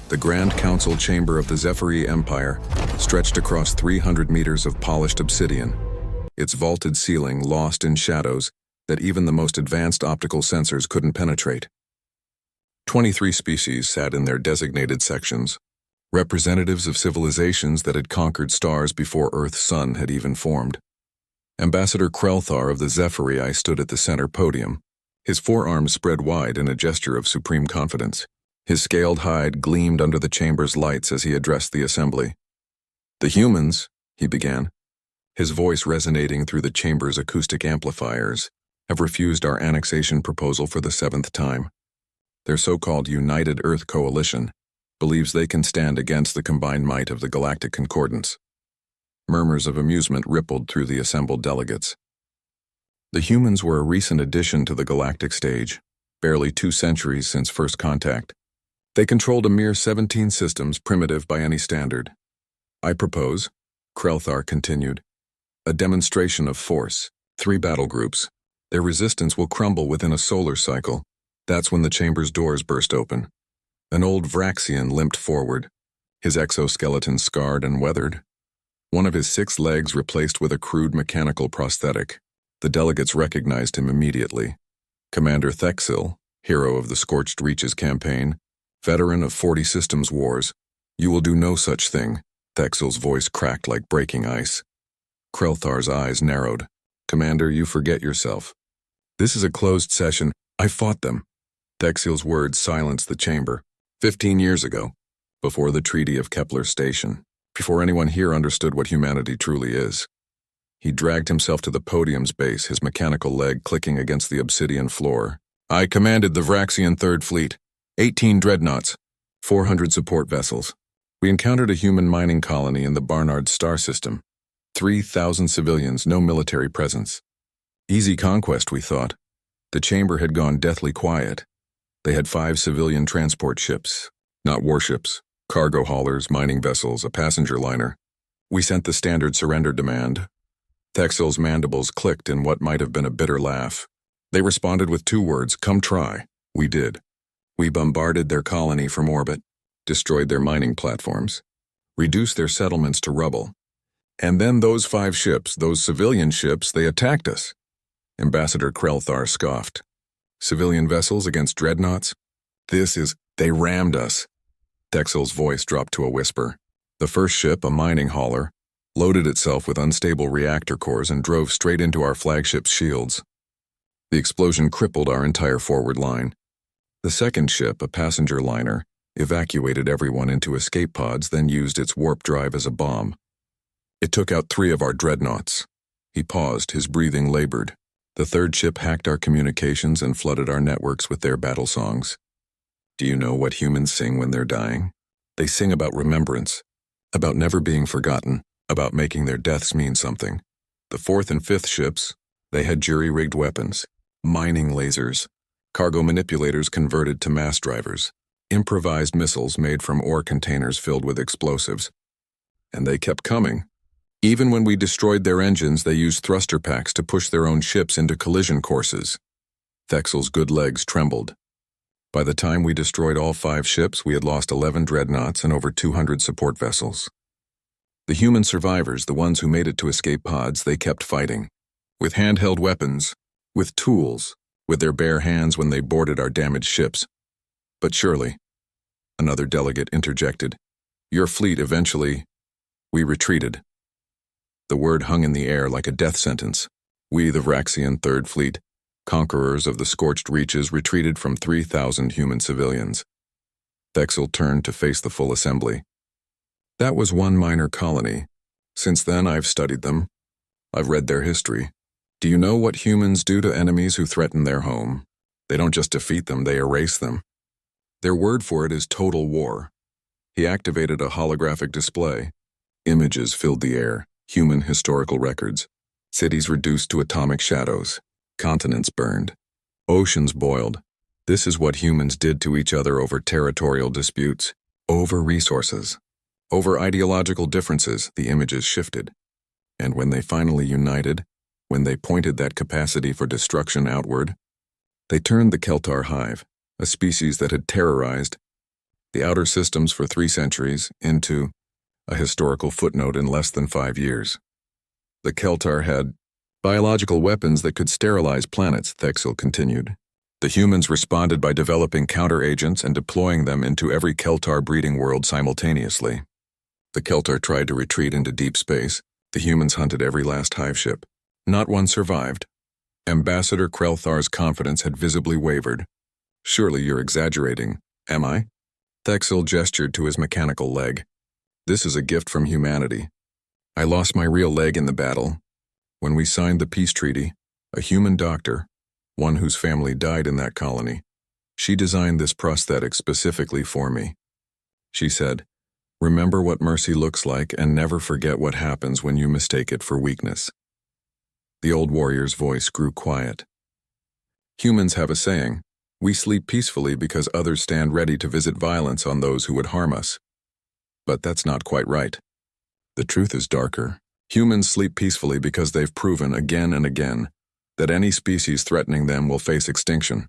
The Grand Council chamber of the Zephyri Empire stretched across 300 meters of polished obsidian, its vaulted ceiling lost in shadows that even the most advanced optical sensors couldn't penetrate. 23 species sat in their designated sections, representatives of civilizations that had conquered stars before Earth's sun had even formed. Ambassador Krelthar of the Zephyri stood at the center podium, his forearms spread wide in a gesture of supreme confidence. His scaled hide gleamed under the chamber's lights as he addressed the assembly. "The humans," he began, his voice resonating through the chamber's acoustic amplifiers, "have refused our annexation proposal for the 7th time. Their so-called United Earth Coalition believes they can stand against the combined might of the Galactic Concordance." Murmurs of amusement rippled through the assembled delegates. The humans were a recent addition to the galactic stage, barely 2 centuries since first contact. They controlled a mere 17 systems, primitive by any standard. "I propose," Krelthar continued, "a demonstration of force, 3 battle groups. Their resistance will crumble within a solar cycle. That's when the chamber's doors burst open. An old Vraxian limped forward, his exoskeleton scarred and weathered. One of his 6 legs replaced with a crude mechanical prosthetic. The delegates recognized him immediately. Commander Thexil, hero of the Scorched Reaches campaign, veteran of 40 systems wars. "You will do no such thing." Thexil's voice cracked like breaking ice. Krelthar's eyes narrowed. "Commander, you forget yourself. This is a closed session. I fought them." Thexil's words silenced the chamber. 15 years ago, before the Treaty of Kepler Station, before anyone here understood what humanity truly is. He dragged himself to the podium's base, his mechanical leg clicking against the obsidian floor. "I commanded the Vraxian Third Fleet, 18 dreadnoughts, 400 support vessels. We encountered a human mining colony in the Barnard star system. 3,000 civilians, no military presence. Easy conquest, we thought. The chamber had gone deathly quiet. They had 5 civilian transport ships, not warships, cargo haulers, mining vessels, a passenger liner. We sent the standard surrender demand." Thexil's mandibles clicked in what might have been a bitter laugh. "They responded with 2 words, 'Come try.' We did. We bombarded their colony from orbit, destroyed their mining platforms, reduced their settlements to rubble. And then those 5 ships, those civilian ships, they attacked us." Ambassador Krelthar scoffed. "Civilian vessels against dreadnoughts? They rammed us." Thexil's voice dropped to a whisper. "The first ship, a mining hauler, loaded itself with unstable reactor cores and drove straight into our flagship's shields. The explosion crippled our entire forward line. The second ship, a passenger liner, evacuated everyone into escape pods, then used its warp drive as a bomb. It took out 3 of our dreadnoughts." He paused, his breathing labored. "The third ship hacked our communications and flooded our networks with their battle songs. Do you know what humans sing when they're dying? They sing about remembrance, about never being forgotten, about making their deaths mean something. The 4th and 5th ships, they had jury-rigged weapons, mining lasers, cargo manipulators converted to mass drivers, improvised missiles made from ore containers filled with explosives. And they kept coming. Even when we destroyed their engines, they used thruster packs to push their own ships into collision courses." Thexil's good legs trembled. "By the time we destroyed all 5 ships, we had lost 11 dreadnoughts and over 200 support vessels. The human survivors, the ones who made it to escape pods, they kept fighting. With handheld weapons, with tools, with their bare hands when they boarded our damaged ships. But surely," another delegate interjected, "your fleet eventually, we retreated." The word hung in the air like a death sentence. "We, the Vraxian Third Fleet, conquerors of the Scorched Reaches, retreated from 3,000 human civilians." Thexil turned to face the full assembly. "That was one minor colony. Since then, I've studied them. I've read their history. Do you know what humans do to enemies who threaten their home? They don't just defeat them, they erase them. Their word for it is total war." He activated a holographic display. Images filled the air, human historical records. Cities reduced to atomic shadows. Continents burned. Oceans boiled. This is what humans did to each other over territorial disputes, over resources. Over ideological differences, the images shifted. And when they finally united, when they pointed that capacity for destruction outward, they turned the Keltar hive, a species that had terrorized the outer systems for 3 centuries, into a historical footnote in less than 5 years. The Keltar had biological weapons that could sterilize planets, Thexil continued. The humans responded by developing counter-agents and deploying them into every Keltar breeding world simultaneously. The Keltar tried to retreat into deep space. The humans hunted every last hive ship. Not one survived. Ambassador Krelthar's confidence had visibly wavered. Surely you're exaggerating, am I? Thexil gestured to his mechanical leg. This is a gift from humanity. I lost my real leg in the battle. When we signed the peace treaty, a human doctor, one whose family died in that colony, she designed this prosthetic specifically for me. She said, "Remember what mercy looks like and never forget what happens when you mistake it for weakness." The old warrior's voice grew quiet. Humans have a saying, "We sleep peacefully because others stand ready to visit violence on those who would harm us." But that's not quite right. The truth is darker. Humans sleep peacefully because they've proven again and again that any species threatening them will face extinction.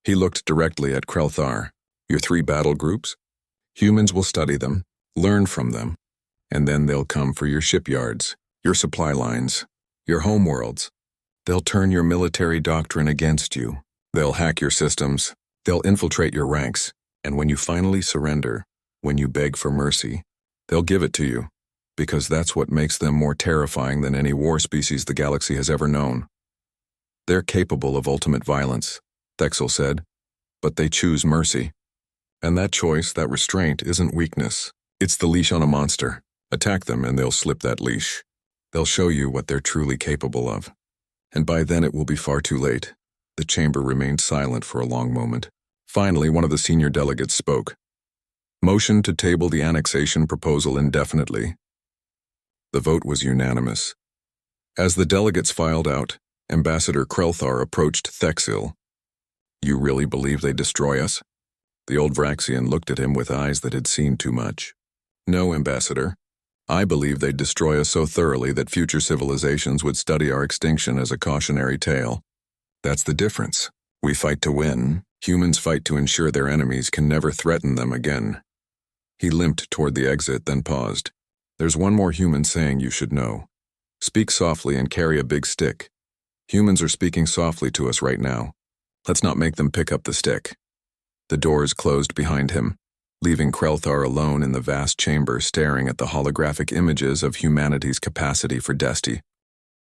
He looked directly at Krelthar. Your 3 battle groups? Humans will study them, learn from them, and then they'll come for your shipyards, your supply lines, your homeworlds. They'll turn your military doctrine against you. They'll hack your systems. They'll infiltrate your ranks. And when you finally surrender, when you beg for mercy, they'll give it to you, because that's what makes them more terrifying than any war species the galaxy has ever known. They're capable of ultimate violence, Thexil said, but they choose mercy. And that choice, that restraint, isn't weakness. It's the leash on a monster. Attack them and they'll slip that leash. They'll show you what they're truly capable of. And by then it will be far too late. The chamber remained silent for a long moment. Finally, one of the senior delegates spoke. Motion to table the annexation proposal indefinitely. The vote was unanimous. As the delegates filed out, Ambassador Krelthar approached Thexil. You really believe they destroy us? The old Vraxian looked at him with eyes that had seen too much. No, Ambassador. I believe they'd destroy us so thoroughly that future civilizations would study our extinction as a cautionary tale. That's the difference. We fight to win. Humans fight to ensure their enemies can never threaten them again. He limped toward the exit, then paused. There's one more human saying you should know. Speak softly and carry a big stick. Humans are speaking softly to us right now. Let's not make them pick up the stick. The doors closed behind him, leaving Krelthar alone in the vast chamber staring at the holographic images of humanity's capacity for destiny.